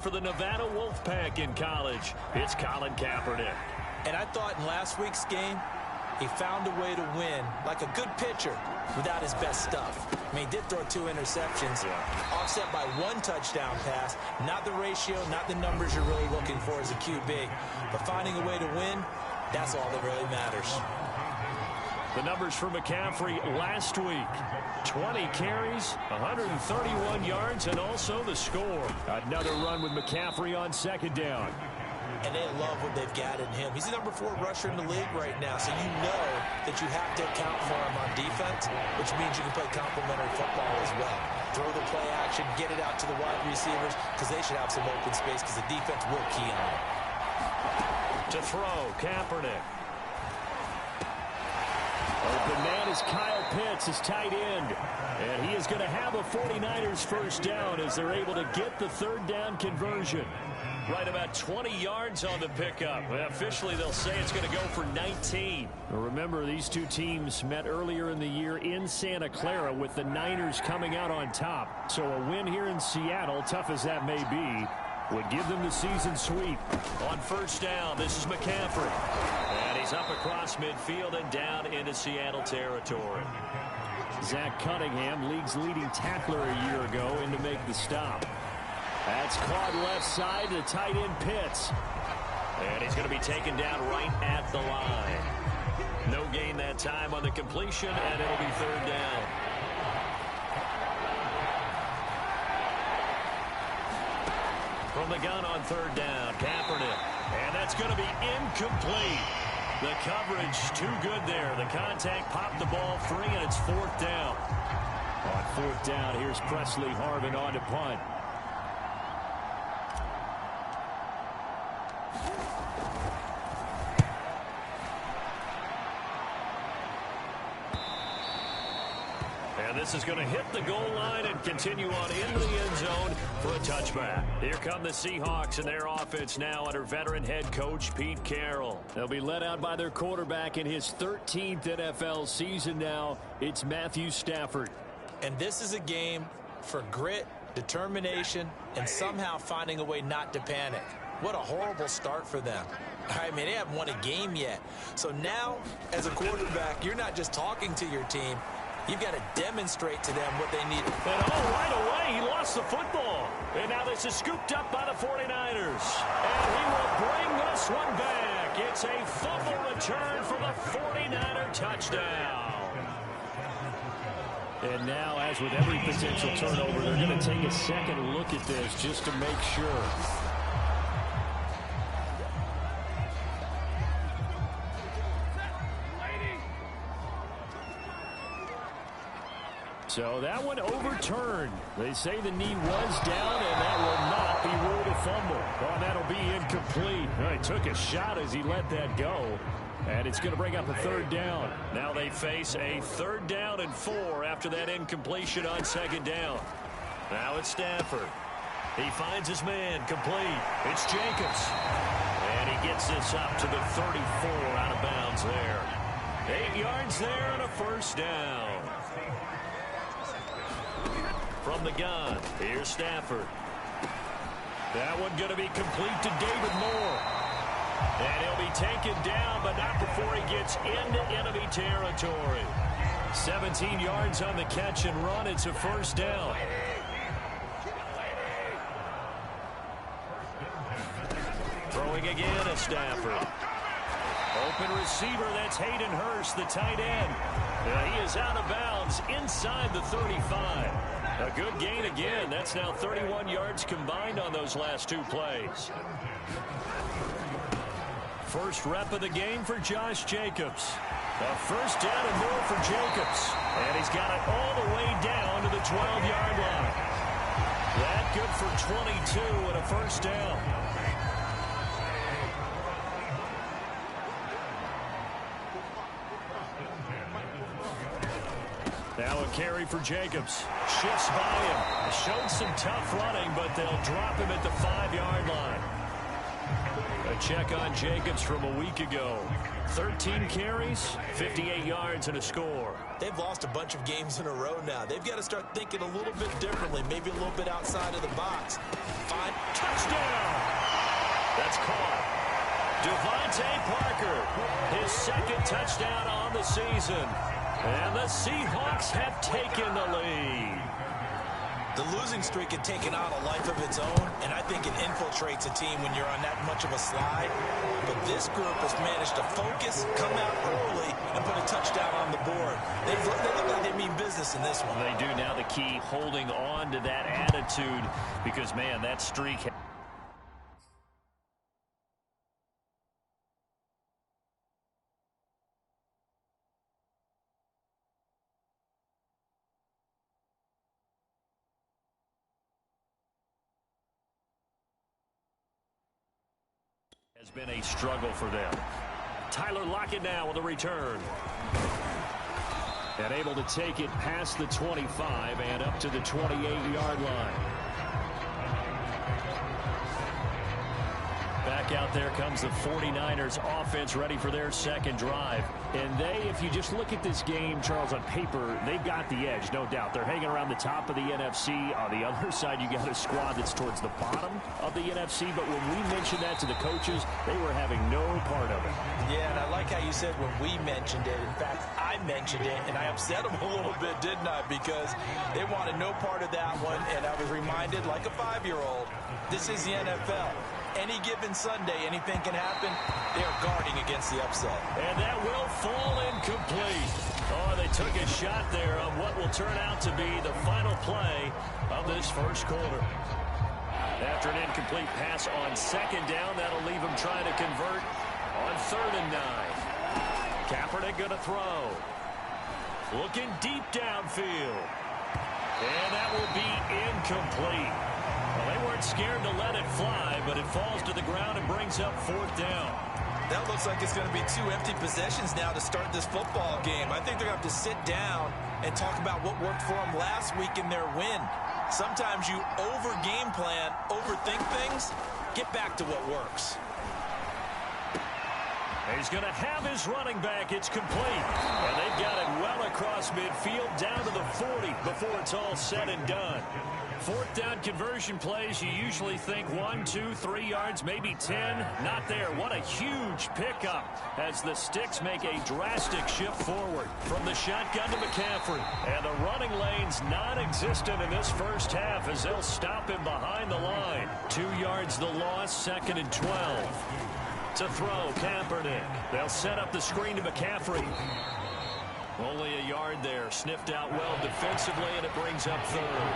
For the Nevada Wolfpack in college, it's Colin Kaepernick. And I thought in last week's game, he found a way to win like a good pitcher without his best stuff. I mean, he did throw 2 interceptions, offset by 1 touchdown pass. Not the ratio, not the numbers you're really looking for as a QB. But finding a way to win, that's all that really matters. The numbers for McCaffrey last week. 20 carries, 131 yards, and also the score. Another run with McCaffrey on second down. And they love what they've got in him. He's the number 4 rusher in the league right now, so you know that you have to account for him on defense, which means you can play complementary football as well. Throw the play action, get it out to the wide receivers, because they should have some open space, because the defense will key on it. To throw, Kaepernick. Open man is Kyle Pitts, his tight end. And he is going to have a 49ers first down as they're able to get the third down conversion. Right about 20 yards on the pickup. Well, officially, they'll say it's going to go for 19. Well, remember, these two teams met earlier in the year in Santa Clara with the Niners coming out on top. So a win here in Seattle, tough as that may be, would give them the season sweep. On first down, this is McCaffrey. And he's up across midfield and down into Seattle territory. Zach Cunningham, league's leading tackler a year ago, in to make the stop. That's caught left side to tight end Pitts. And he's going to be taken down right at the line. No gain that time on the completion, and it'll be third down. From the gun on third down, Kaepernick. And that's going to be incomplete. The coverage too good there. The contact popped the ball free, and it's fourth down. On fourth down, here's Presley Harvin on to punt. And this is going to hit the goal line and continue on into the end zone for a touchback. Here come the Seahawks and their offense now under veteran head coach Pete Carroll. They'll be led out by their quarterback in his 13th NFL season now. It's Matthew Stafford. And this is a game for grit, determination, and somehow finding a way not to panic. What a horrible start for them. I mean, they haven't won a game yet. So now, as a quarterback, you're not just talking to your team. You've got to demonstrate to them what they need. And right away, he lost the football. And now this is scooped up by the 49ers. And he will bring this one back. It's a fumble return for the 49er touchdown. And now, as with every potential turnover, they're going to take a second look at this just to make sure. So that one overturned. They say the knee was down, and that will not be ruled a fumble. Oh, that'll be incomplete. Well, he took a shot as he let that go. And it's going to bring up a third down. Now they face a third down and 4 after that incompletion on second down. Now it's Stafford. He finds his man complete. It's Jacobs. And he gets this up to the 34 out of bounds there. 8 yards there and a first down. From the gun, here's Stafford. That one going to be complete to David Moore. And he'll be taken down, but not before he gets into enemy territory. 17 yards on the catch and run. It's a first down. Throwing again at Stafford. Open receiver, that's Hayden Hurst, the tight end. He is out of bounds inside the 35. A good gain again. That's now 31 yards combined on those last 2 plays. First rep of the game for Josh Jacobs. A first down and more for Jacobs. And he's got it all the way down to the 12-yard line. That good for 22 and a first down. Now a carry for Jacobs. Shifts by him. Showed some tough running, but they'll drop him at the 5-yard line. check on Jacobs from a week ago. 13 carries, 58 yards, and a score. They've lost a bunch of games in a row now. They've got to start thinking a little bit differently, maybe a little bit outside of the box. Fine. Touchdown! That's caught. Devontae Parker, his second touchdown on the season. And the Seahawks have taken the lead. The losing streak had taken on a life of its own, and I think it infiltrates a team when you're on that much of a slide. But this group has managed to focus, come out early, and put a touchdown on the board. They look like they mean business in this one. They do. Now the key, holding on to that attitude, because, man, that streak has been a struggle for them. Tyler Lockett now with a return. And able to take it past the 25 and up to the 28-yard line. Back out there comes the 49ers offense ready for their second drive. And they, if you just look at this game, Charles, on paper, they've got the edge, no doubt. They're hanging around the top of the NFC. On the other side, you got a squad that's towards the bottom of the NFC. But when we mentioned that to the coaches, they were having no part of it. Yeah, and I like how you said when we mentioned it. In fact, I mentioned it, and I upset them a little bit, didn't I? Because they wanted no part of that one, and I was reminded, like a 5-year-old, this is the NFL. Any given Sunday, anything can happen. They are guarding against the upset. And that will fall incomplete. Oh, they took a shot there on what will turn out to be the final play of this first quarter. After an incomplete pass on second down, that'll leave them trying to convert on 3rd and 9. Kaepernick going to throw. Looking deep downfield. And that will be incomplete. Well, they weren't scared to let it fly, but it falls to the ground and brings up 4th down. That looks like it's going to be 2 empty possessions now to start this football game. I think they're going to have to sit down and talk about what worked for them last week in their win. Sometimes you over-game plan, overthink things, get back to what works. He's going to have his running back. It's complete. And they've got it well across midfield down to the 40 before it's all said and done. 4th down conversion plays, you usually think 1, 2, 3 yards, maybe 10. Not there. What a huge pickup as the Sticks make a drastic shift forward from the shotgun to McCaffrey. And the running lane's non-existent in this first half as they'll stop him behind the line. 2 yards the loss, 2nd and 12. To throw, Kaepernick. They'll set up the screen to McCaffrey. Only a yard there. Sniffed out well defensively, and it brings up 3rd.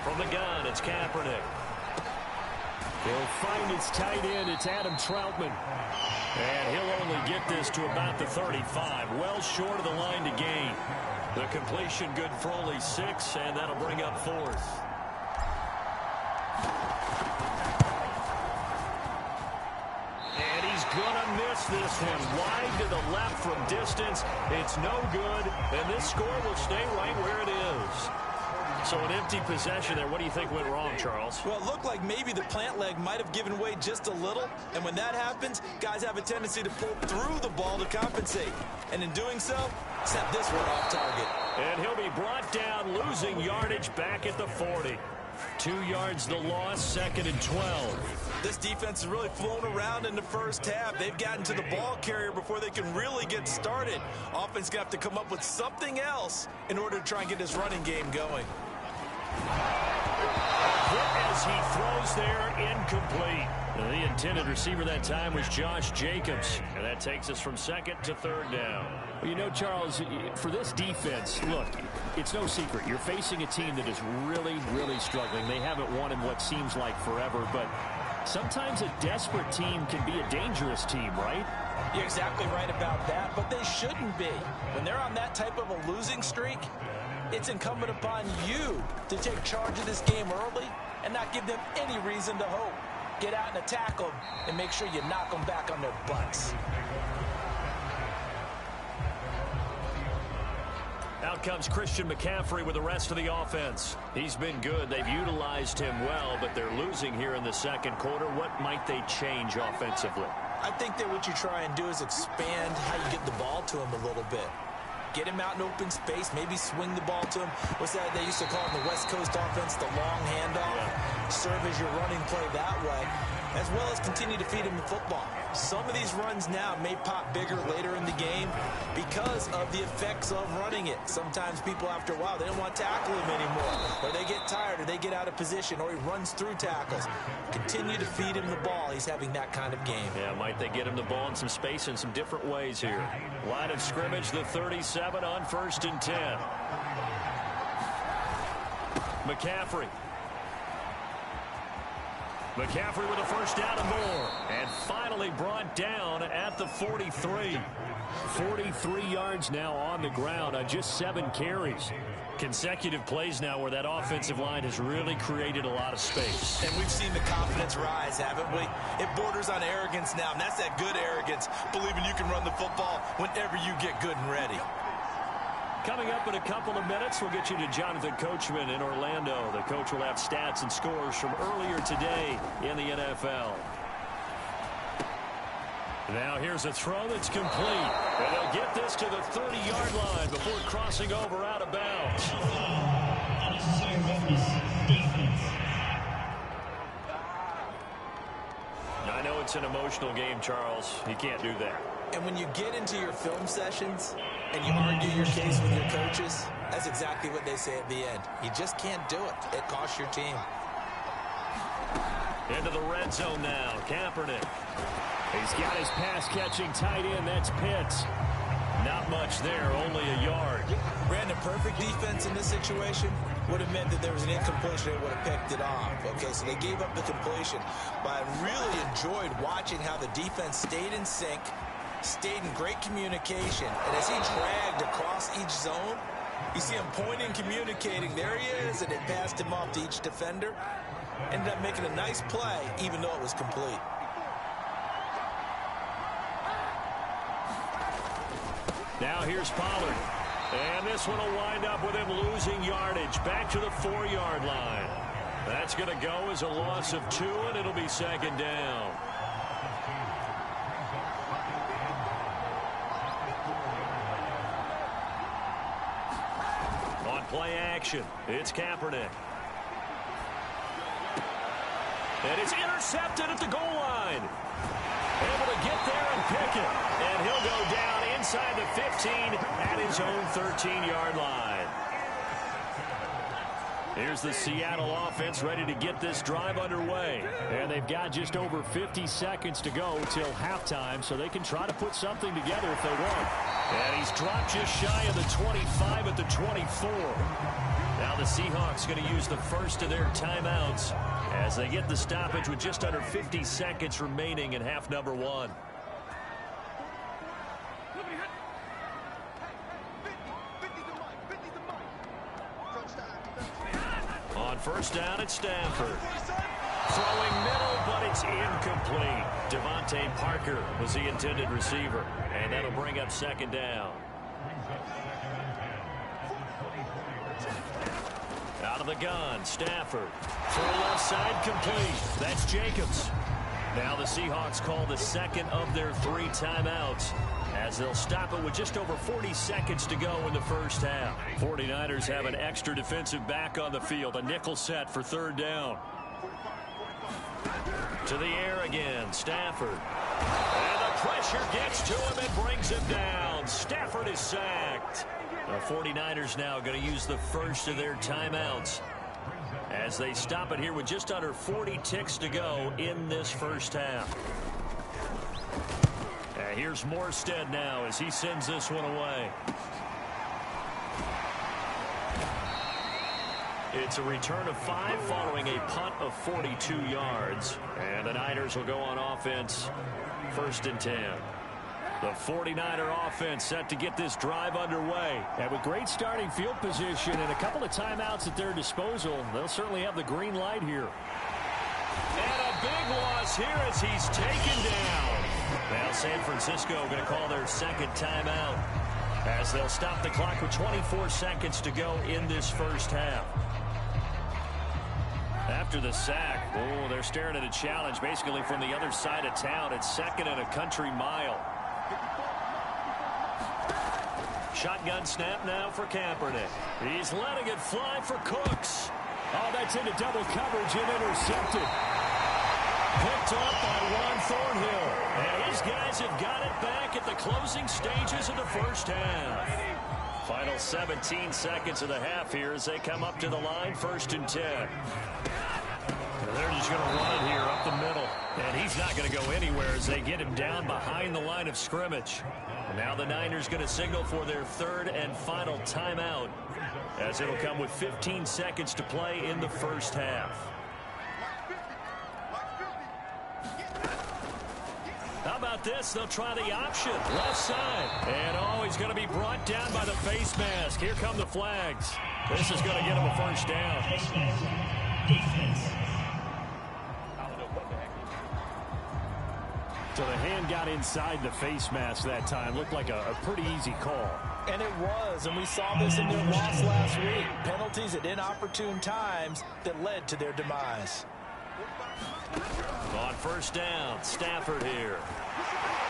From the gun, it's Kaepernick. He'll find his tight end. It's Adam Troutman. And he'll only get this to about the 35. Well short of the line to gain. The completion good for only 6, and that'll bring up 4th. And he's gonna miss this one. Wide to the left from distance. It's no good, and this score will stay right where it is. So an empty possession there. What do you think went wrong, Charles? Well, it looked like maybe the plant leg might have given way just a little. And when that happens, guys have a tendency to pull through the ball to compensate. And in doing so, set this one off target. And he'll be brought down, losing yardage back at the 40. 2 yards the loss, 2nd and 12. This defense has really flown around in the first half. They've gotten to the ball carrier before they can really get started. Offense going to have to come up with something else in order to try and get this running game going. Hit as he throws there, incomplete. The intended receiver that time was Josh Jacobs. And that takes us from 2nd to 3rd down. Well, you know, Charles, for this defense, look, it's no secret. You're facing a team that is really, really struggling. They haven't won in what seems like forever, but sometimes a desperate team can be a dangerous team, right? You're exactly right about that, but they shouldn't be. When they're on that type of a losing streak, it's incumbent upon you to take charge of this game early and not give them any reason to hope. Get out and attack them and make sure you knock them back on their butts. Now Out comes Christian McCaffrey with the rest of the offense. He's been good. They've utilized him well, but they're losing here in the second quarter. What might they change offensively? I think that what you try and do is expand how you get the ball to him a little bit. Get him out in open space, maybe swing the ball to him. What's that they used to call in the West Coast offense, the long handoff? Yeah. Serve as your running play that way, as well as continue to feed him the football. Some of these runs now may pop bigger later in the game because of the effects of running it. Sometimes people, after a while, they don't want to tackle him anymore, or they get tired, or they get out of position, or he runs through tackles. Continue to feed him the ball. He's having that kind of game. Yeah, might they get him the ball in some space in some different ways here. Line of scrimmage, the 37 on 1st and 10. McCaffrey with a first down and more. And finally brought down at the 43. 43 yards now on the ground on just 7 carries. Consecutive plays now where that offensive line has really created a lot of space. And we've seen the confidence rise, haven't we? It borders on arrogance now, and that's that good arrogance, believing you can run the football whenever you get good and ready. Coming up in a couple of minutes, we'll get you to Jonathan Coachman in Orlando. The coach will have stats and scores from earlier today in the NFL. Now here's a throw that's complete. And they'll get this to the 30-yard line before crossing over out of bounds. I know it's an emotional game, Charles. You can't do that. And when you get into your film sessions and you argue your case with your coaches, that's exactly what they say at the end. You just can't do it. It costs your team. Into the red zone now. Kaepernick. He's got his pass-catching tight end. That's Pitts. Not much there, only a yard. Brandon, perfect defense in this situation would have meant that there was an incompletion. They would have picked it off. Okay, so they gave up the completion. But I really enjoyed watching how the defense stayed in sync, stayed in great communication. And as he dragged across each zone, you see him pointing, communicating. There he is, and it passed him off to each defender. Ended up making a nice play, even though it was complete. Now here's Pollard. And this one will wind up with him losing yardage back to the 4-yard line. That's going to go as a loss of 2, and it'll be second down. On play action, it's Kaepernick. And it's intercepted at the goal line. Able to get there and pick it. And he'll go down inside the 15 at his own 13-yard line. Here's the Seattle offense ready to get this drive underway. And they've got just over 50 seconds to go till halftime, so they can try to put something together if they want. And he's dropped just shy of the 25 at the 24. Now the Seahawks going to use the first of their timeouts as they get the stoppage with just under 50 seconds remaining in half number 1. On first down, it's Stafford. Throwing middle, but it's incomplete. Devontae Parker was the intended receiver, and that'll bring up second down. Out of the gun, Stafford. Throw left side, complete. That's Jacobs. Now the Seahawks call the second of their 3 timeouts as they'll stop it with just over 40 seconds to go in the first half. 49ers have an extra defensive back on the field. A nickel set for third down. To the air again, Stafford. And the pressure gets to him and brings him down. Stafford is sacked. The 49ers now going to use the first of their timeouts as they stop it here with just under 40 ticks to go in this first half. And here's Morstead now as he sends this one away. It's a return of 5 following a punt of 42 yards. And the Niners will go on offense, 1st and 10. The 49er offense set to get this drive underway. And with great starting field position and a couple of timeouts at their disposal, they'll certainly have the green light here. And a big loss here as he's taken down. Now San Francisco going to call their second timeout as they'll stop the clock with 24 seconds to go in this first half. After the sack, they're staring at a challenge basically from the other side of town. It's 2nd and a country mile. Shotgun snap now for Kaepernick. He's letting it fly for Cooks. Oh, that's into double coverage and intercepted. Picked off by Juan Thornhill. And his guys have got it back at the closing stages of the first half. Final 17 seconds of the half here as they come up to the line, 1st and 10. And they're just going to run it here up the middle. And he's not going to go anywhere as they get him down behind the line of scrimmage. Now the Niners going to signal for their 3rd and final timeout, as it'll come with 15 seconds to play in the first half. How about this? They'll try the option. Left side. And he's going to be brought down by the face mask. Here come the flags. This is going to get him a first down. So the hand got inside the face mask that time. Looked like a pretty easy call. And it was, and we saw this in their loss last week. Penalties at inopportune times that led to their demise. On first down, Stafford here.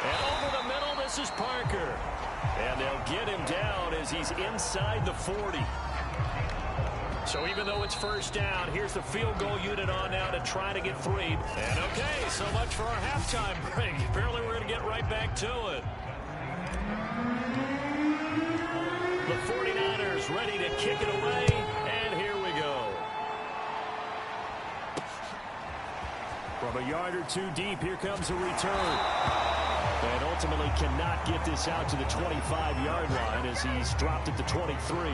And over the middle, this is Parker. And they'll get him down as he's inside the 40. So even though it's first down, here's the field goal unit on now to try to get 3. And okay, so much for our halftime break. Apparently we're going to get right back to it. The 49ers ready to kick it away, and here we go. From a yard or two deep, here comes a return. And ultimately cannot get this out to the 25-yard line as he's dropped at the 23.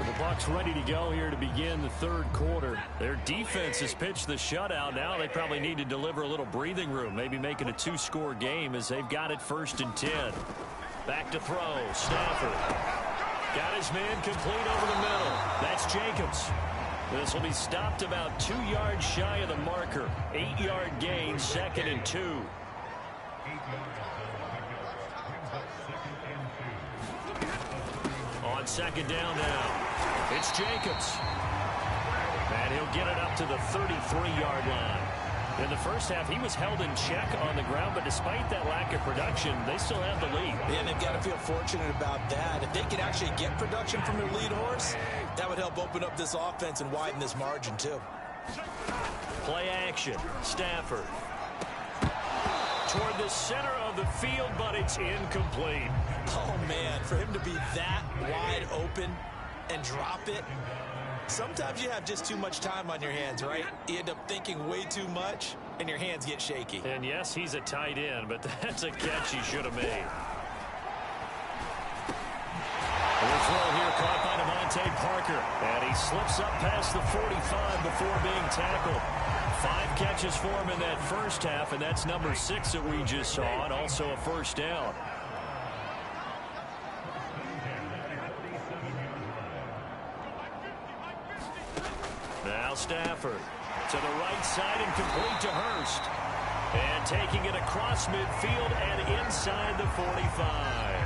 The Bucs ready to go here to begin the 3rd quarter. Their defense has pitched the shutout. Now they probably need to deliver a little breathing room, maybe make it a 2-score game as they've got it 1st and 10. Back to throw. Stafford got his man complete over the middle. That's Jacobs. This will be stopped about 2 yards shy of the marker. 8-yard gain, 2nd and 2. On 2nd down now. It's Jacobs. And he'll get it up to the 33-yard line. In the first half, he was held in check on the ground, but despite that lack of production, they still have the lead. And they've got to feel fortunate about that. If they could actually get production from their lead horse, that would help open up this offense and widen this margin, too. Play action. Stafford. Toward the center of the field, but it's incomplete. Oh, man, for him to be that wide open and drop it. Sometimes you have just too much time on your hands, right? You end up thinking way too much, and your hands get shaky. And yes, he's a tight end, but that's a catch he should have made. The throw here caught by Devontae Parker. And he slips up past the 45 before being tackled. 5 catches for him in that first half, and that's number 6 that we just saw, and also a first down. Now Stafford to the right side and complete to Hurst. And taking it across midfield and inside the 45.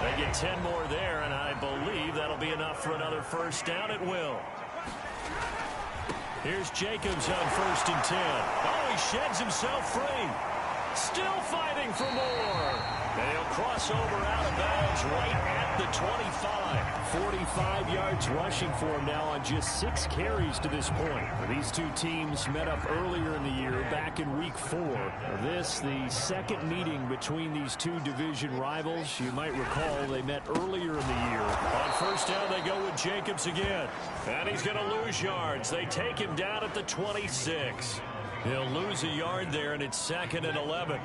They get 10 more there, and I believe that'll be enough for another first down. It will. Here's Jacobs on 1st and 10. Oh, he sheds himself free. Still fighting for more. They'll cross over out of bounds right at the 25. 45 yards rushing for him now on just 6 carries to this point. These two teams met up earlier in the year, back in week 4. This, the second meeting between these two division rivals. You might recall they met earlier in the year. On first down, they go with Jacobs again. And he's going to lose yards. They take him down at the 26. He'll lose a yard there, and it's 2nd and 11.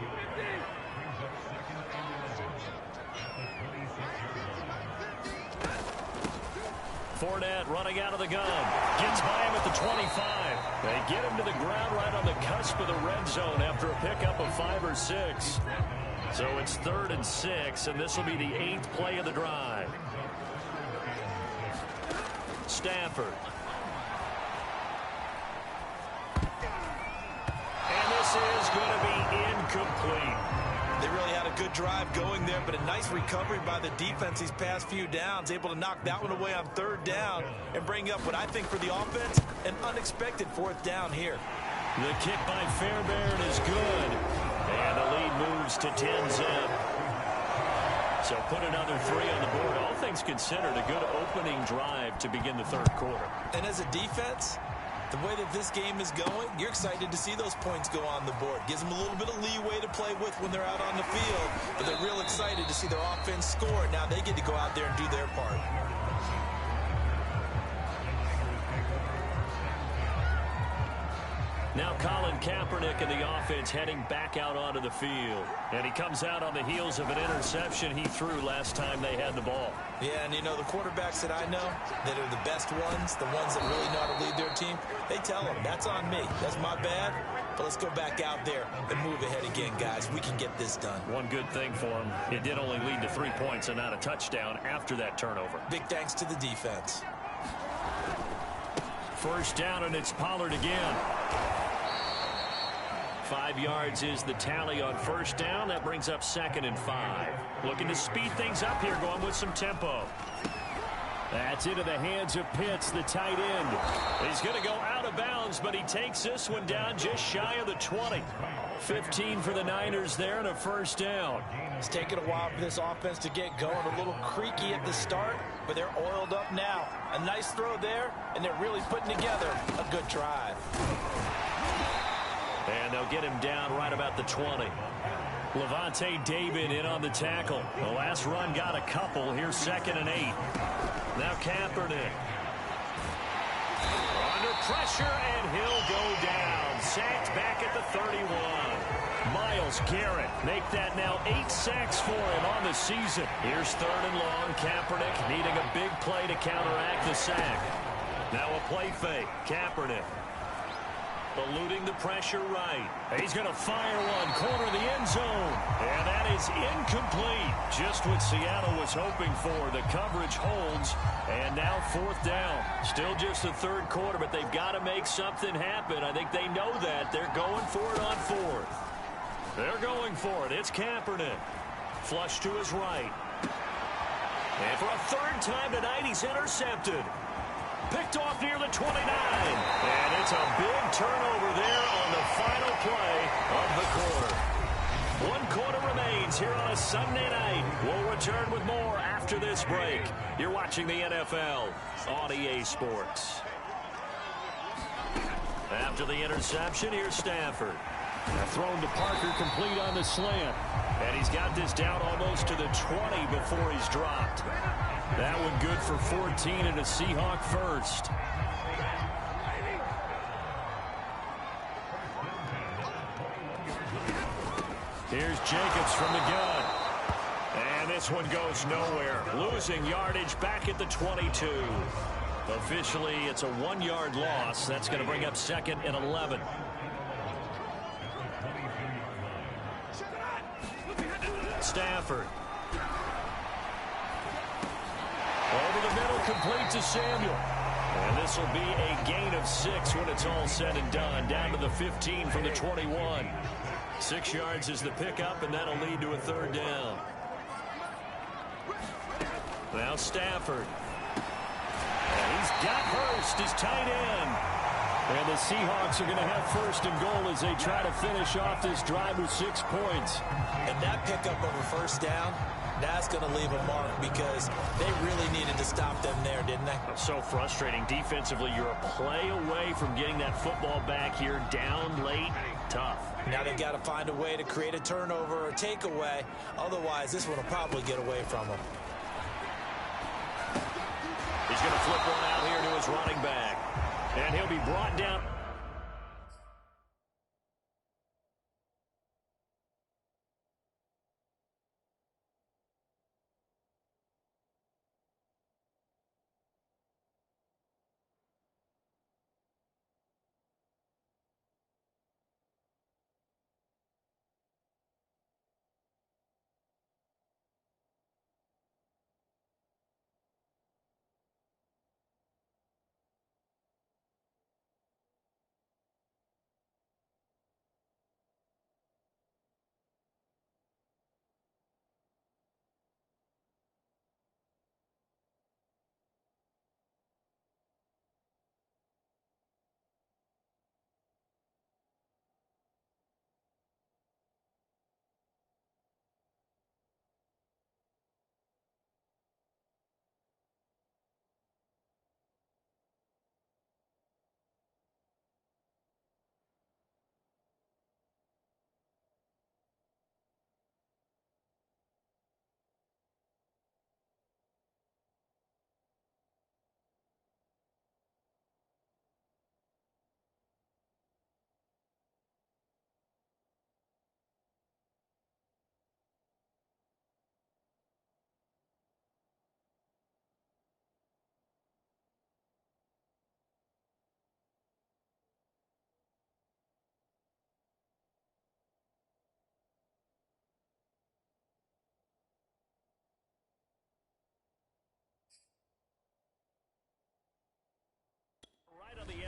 Fournette running out of the gun. Gets by him at the 25. They get him to the ground right on the cusp of the red zone after a pickup of 5 or 6. So it's 3rd and 6, and this will be the 8th play of the drive. Stafford. And this is going to be incomplete. They really had a good drive going there, but a nice recovery by the defense these past few downs, able to knock that one away on third down and bring up what I think for the offense, an unexpected fourth down here. The kick by Fairbairn is good, and the lead moves to 10-zip. So put another 3 on the board. All things considered, a good opening drive to begin the third quarter. And as a defense, the way that this game is going, you're excited to see those points go on the board. Gives them a little bit of leeway to play with when they're out on the field, but they're real excited to see their offense score. Now they get to go out there and do their part. Now Colin Kaepernick in the offense heading back out onto the field. And he comes out on the heels of an interception he threw last time they had the ball. Yeah, and you know, the quarterbacks that I know that are the best ones, the ones that really know how to lead their team, they tell them, that's on me. That's my bad. But let's go back out there and move ahead again, guys. We can get this done. One good thing for him, it did only lead to 3 points and not a touchdown after that turnover. Big thanks to the defense. First down, and it's Pollard again. 5 yards is the tally on first down. That brings up 2nd and 5. Looking to speed things up here, going with some tempo. That's into the hands of Pitts, the tight end. He's going to go out of bounds, but he takes this one down just shy of the 20. 15 for the Niners there and a first down. It's taken a while for this offense to get going. A little creaky at the start, but they're oiled up now. A nice throw there, and they're really putting together a good drive. And they'll get him down right about the 20. Levante David in on the tackle. The last run got a couple. Here's 2nd and 8. Now Kaepernick. Under pressure, and he'll go down. Sacked back at the 31. Myles Garrett make that now 8 sacks for him on the season. Here's 3rd and long. Kaepernick needing a big play to counteract the sack. Now a play fake. Kaepernick. Eluding the pressure right. He's going to fire one, corner of the end zone. And that is incomplete. Just what Seattle was hoping for. The coverage holds. And now 4th down. Still just the third quarter, but they've got to make something happen. I think they know that. They're going for it on 4th. They're going for it. It's Kaepernick. Flush to his right. And for a 3rd time tonight, he's intercepted. Picked off near the 29. And it's a big turnover there on the final play of the quarter. 1 quarter remains here on a Sunday night. We'll return with more after this break. You're watching the NFL on EA Sports. After the interception, here's Stafford. Thrown to Parker, complete on the slant. And he's got this down almost to the 20 before he's dropped. That one good for 14 and a Seahawk first. Here's Jacobs from the gun. And this one goes nowhere. Losing yardage back at the 22. Officially, it's a 1-yard loss. That's going to bring up 2nd and 11. Stafford. Over the middle, complete to Samuel. And this will be a gain of 6 when it's all said and done. Down to the 15 from the 21. 6 yards is the pickup, and that'll lead to a 3rd down. Now Stafford. And he's got Hurst, his tight end. And the Seahawks are going to have 1st and goal as they try to finish off this drive with 6 points. And that pickup of a 1st down, that's going to leave a mark because they really needed to stop them there, didn't they? So frustrating. Defensively, you're a play away from getting that football back here down late. Tough. Now they've got to find a way to create a turnover or takeaway. Otherwise, this one will probably get away from them. He's going to flip one out here to his running back. And he'll be brought down.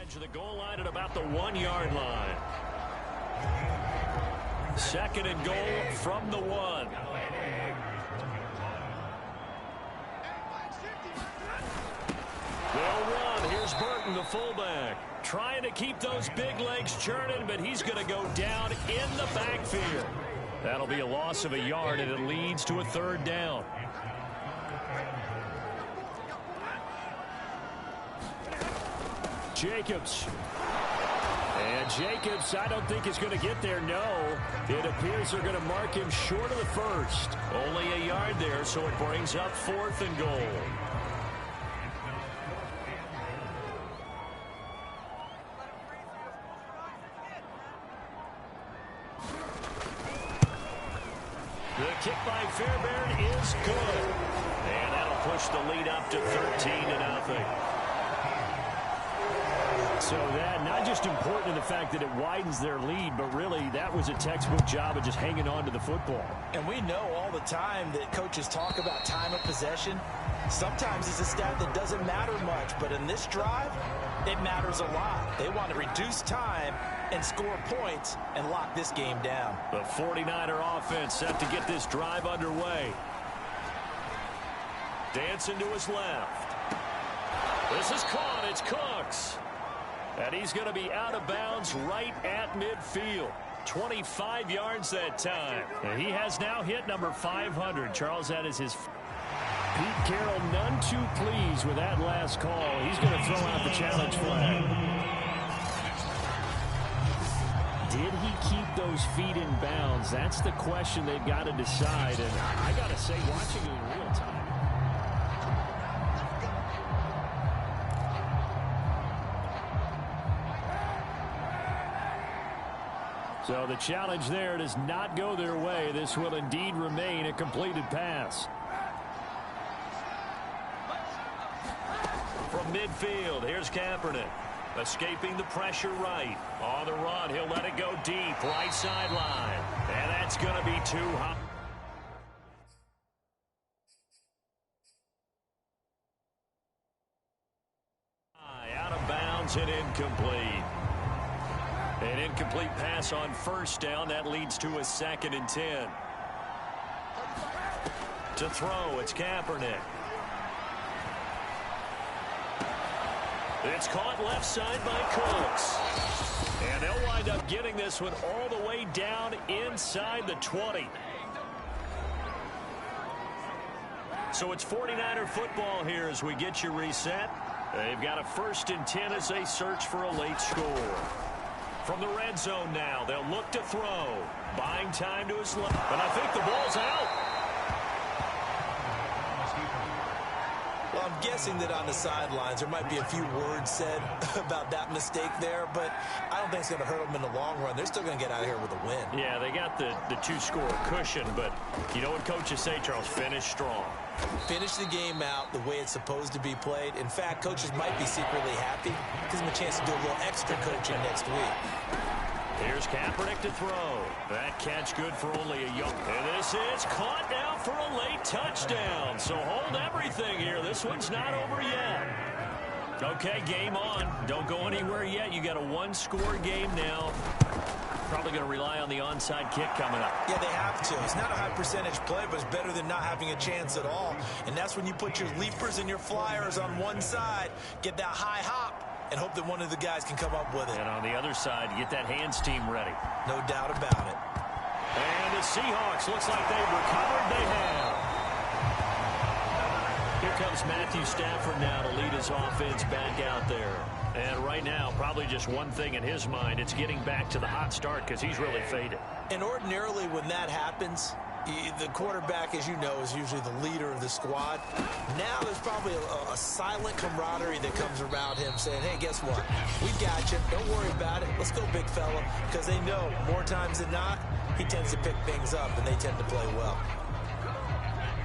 edge of the goal line at about the 1-yard line. 2nd and goal from the 1. They'll run. Here's Burton, the fullback, trying to keep those big legs churning, but he's going to go down in the backfield. That'll be a loss of a yard, and it leads to a 3rd down. Jacobs. And Jacobs, I don't think is going to get there, no. It appears they're going to mark him short of the 1st. Only a yard there, so it brings up 4th and goal. The kick by Fairbairn is good. And that'll push the lead up to 13-0. So that not just important in the fact that it widens their lead, but really that was a textbook job of just hanging on to the football. And we know all the time that coaches talk about time of possession. Sometimes it's a stat that doesn't matter much, but in this drive, it matters a lot. They want to reduce time and score points and lock this game down. The 49er offense set to get this drive underway. Dancing to his left. This is caught. It's Cooks. And he's going to be out of bounds right at midfield. 25 yards that time. And he has now hit number 500. Charles, that is his... Pete Carroll none too pleased with that last call. He's going to throw out the challenge flag. Did he keep those feet in bounds? That's the question they've got to decide. And I got to say, watching it in real time, so the challenge there does not go their way. This will indeed remain a completed pass. From midfield, here's Kaepernick. Escaping the pressure right. On the run, he'll let it go deep. Right sideline. And that's going to be too high. Out of bounds and incomplete. An incomplete pass on 1st down. That leads to a 2nd and 10. To throw, it's Kaepernick. It's caught left side by Cooks. And they'll wind up getting this one all the way down inside the 20. So it's 49er football here as we get you reset. They've got a 1st and 10 as they search for a late score. From the red zone now, they'll look to throw. Buying time to his left. But I think the ball's out. Well, I'm guessing that on the sidelines there might be a few words said about that mistake there, but I don't think it's going to hurt them in the long run. They're still going to get out of here with a win. Yeah, they got the 2-score cushion, but you know what coaches say, Charles? Finish strong. Finish the game out the way it's supposed to be played. In fact, coaches might be secretly happy. Gives them a chance to do a little extra coaching next week. Here's Kaepernick to throw. That catch good for only a yard. And this is caught now for a late touchdown. So hold everything here. This one's not over yet. Okay, game on. Don't go anywhere yet. You got a 1-score game now. Probably going to rely on the onside kick coming up. Yeah, they have to. It's not a high percentage play, but it's better than not having a chance at all. And that's when you put your leapers and your flyers on one side, get that high hop, and hope that one of the guys can come up with it. And on the other side, get that hands team ready. No doubt about it. And the Seahawks, looks like they've recovered. They have. Here comes Matthew Stafford now to lead his offense back out there. And right now, probably just one thing in his mind, it's getting back to the hot start because he's really faded. And ordinarily when that happens, the quarterback, as you know, is usually the leader of the squad. Now there's probably a silent camaraderie that comes around him saying, hey, guess what? We got you. Don't worry about it. Let's go, big fella. Because they know more times than not, he tends to pick things up, and they tend to play well.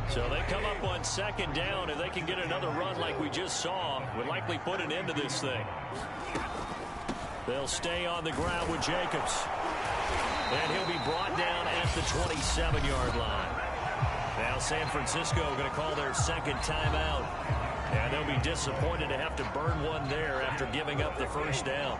So they come up on 2nd down. If they can get another run like we just saw, would likely put an end to this thing. They'll stay on the ground with Jacobs. And he'll be brought down at the 27-yard line. Now Now San Francisco going to call their second timeout. And they'll be disappointed to have to burn one there after giving up the first down.